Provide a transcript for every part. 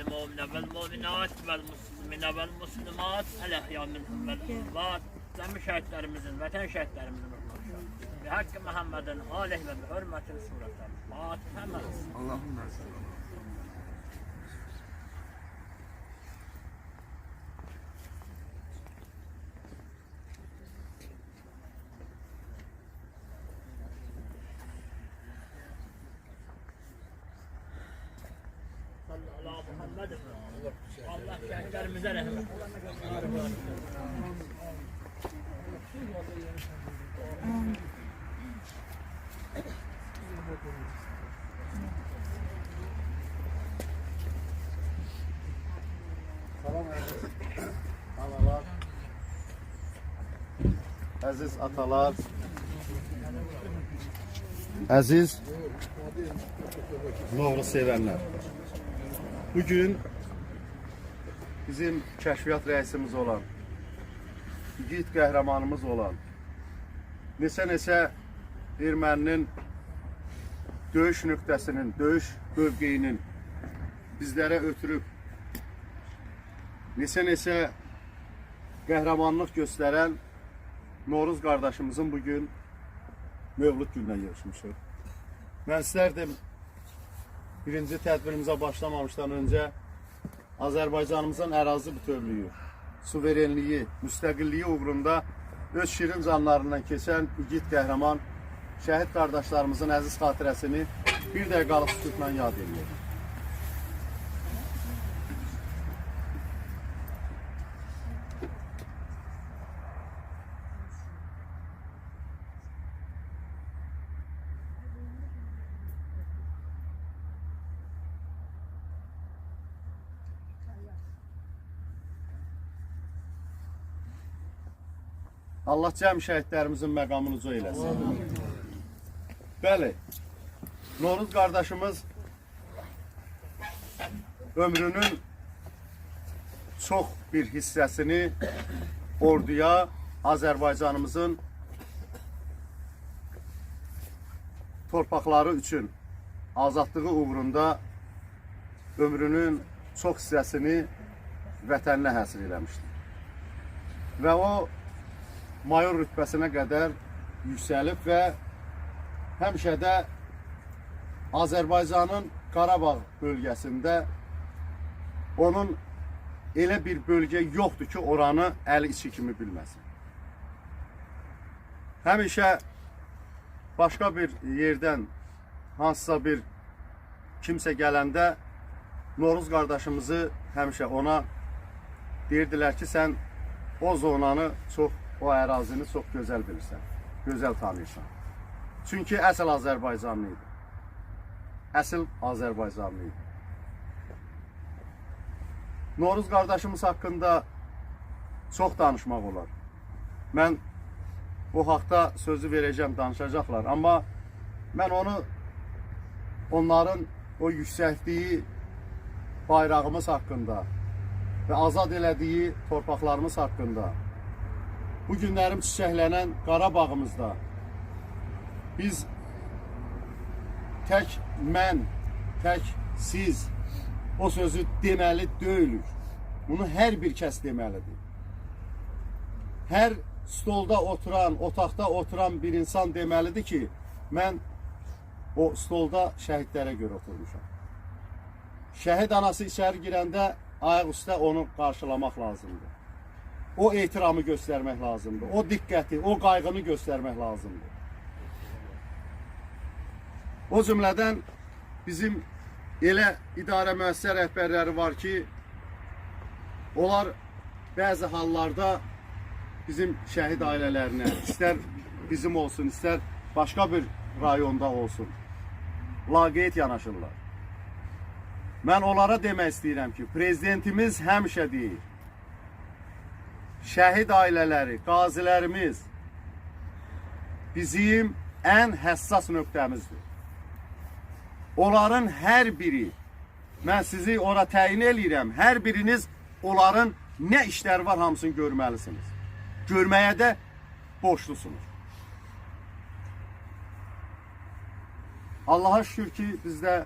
المؤمنين والمؤminat والmuslimine والmuslimat الأحياء منهم والأموات. Cəmi şəhidlərimizin, vətən şəhidlərimizin ruhuna. Bi haqqı Muhammedin aleyh və bi hürməti surətlər. Fatihə məz. Allahümme Allah Muhammed. Allah şəhidlərimizə rəhmət. analar, əziz atalar, əziz Novruz sevənlər. Bugün bizim kəşfiyyat rəisimiz olan, yiğit qəhrəmanımız olan, neçə erməninin döyüş nöqtəsinin, döyüş mövqeyinin bizlərə ötürüb, neçə qəhrəmanlıq göstərən Novruz qardaşımızın bugün mövlud gününə yarışmışıq. Mən istərdim birinci tədbirimizə başlamamışdan öncə Azərbaycanımızın ərazi bütövlüyü, suverenliyi, müstəqilliyi uğrunda öz şirin canlarından keçən igid qəhrəman şəhid qardaşlarımızın əziz xatirəsini bir dəqiqalıq sükutla yad edilir. Allah cəm şəhidlərimizin məqamını uca eləsin. Bəli, Novruz qardaşımız ömrünün çox bir hissəsini orduya, Azərbaycanımızın torpaqları üçün azadlığı uğrunda ömrünün çox hissəsini vətəninə həsr eləmişdir. Və o mayor rütbəsinə qədər yüksəlib və həmişə də Azərbaycanın Qarabağ bölgəsində onun elə bir bölgə yoxdur ki, oranı əli içi kimi bilməsin. Həmişə başqa bir yerdən hansısa bir kimsə gələndə Novruz qardaşımızı həmişə ona deyirdilər ki, sən o zonanı çox, o ərazini çox gözəl bilirsən, gözəl tanıyırsan. Çünki əsl Azərbaycanlı idi. Əsl Azərbaycanlı idi. Novruz qardaşımız haqqında çox danışmaq olar. Mən o haqda sözü verəcəm, danışacaqlar. Amma mən onların o yüksəkliyi bayrağımız haqqında və azad elədiyi torpaqlarımız haqqında, bu günlərim çiçəklənən Qarabağımızda biz tək mən, tək siz o sözü deməli deyilik. Bunu hər bir kəs deməlidir. Hər stolda oturan, otaqda oturan bir insan deməlidir ki, mən o stolda şəhidlərə görə oturmuşam. Şəhid anası içəri girəndə ayaq üstə onu qarşılamaq lazımdır. O ehtiramı göstərmək lazımdır. O diqqəti, o qayğını göstərmək lazımdır. O cümlədən bizim elə idarə müəssisə rəhbərləri var ki, onlar bəzi hallarda bizim şəhid ailələrinə, istər bizim olsun, istər başqa bir rayonda olsun, laqeyd yanaşırlar. Mən onlara demək istəyirəm ki, prezidentimiz həmişə deyir, şəhid ailələri, qazilərimiz bizim ən həssas nöqtəmizdir. Onların hər biri, mən sizi ora təyin eləyirəm, hər biriniz onların nə işləri var hamısını görməlisiniz. Görməyə də borçlusunuz. Allah'a şükür ki bizdə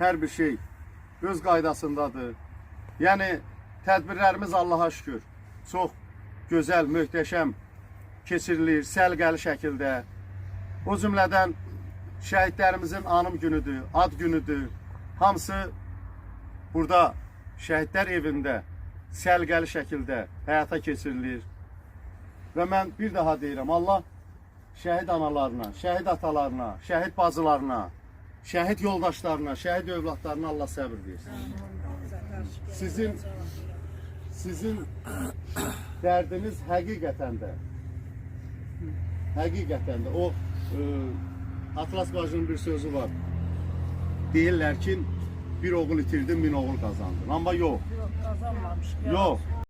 hər bir şey öz qaydasındadır. Yəni tədbirlərimiz Allaha şükür çox gözəl, möhtəşəm keçirilir, səliqəli şəkildə. O cümlədən şəhidlərimizin anım günüdür, ad günüdür. Hamısı burada şəhidlər evində səliqəli şəkildə həyata keçirilir. Və mən bir daha deyirəm, Allah şəhid analarına, şəhid atalarına, şəhid bacılarına, şəhid yoldaşlarına, şəhid övladlarına Allah səbir versin. Sizin dərdiniz həqiqətən də o Atlas bacının bir sözü var. Deyirlər ki, bir oğul itirdin, 1000 oğul kazandın. Ama yok. Yok, kazanmamış. Yok.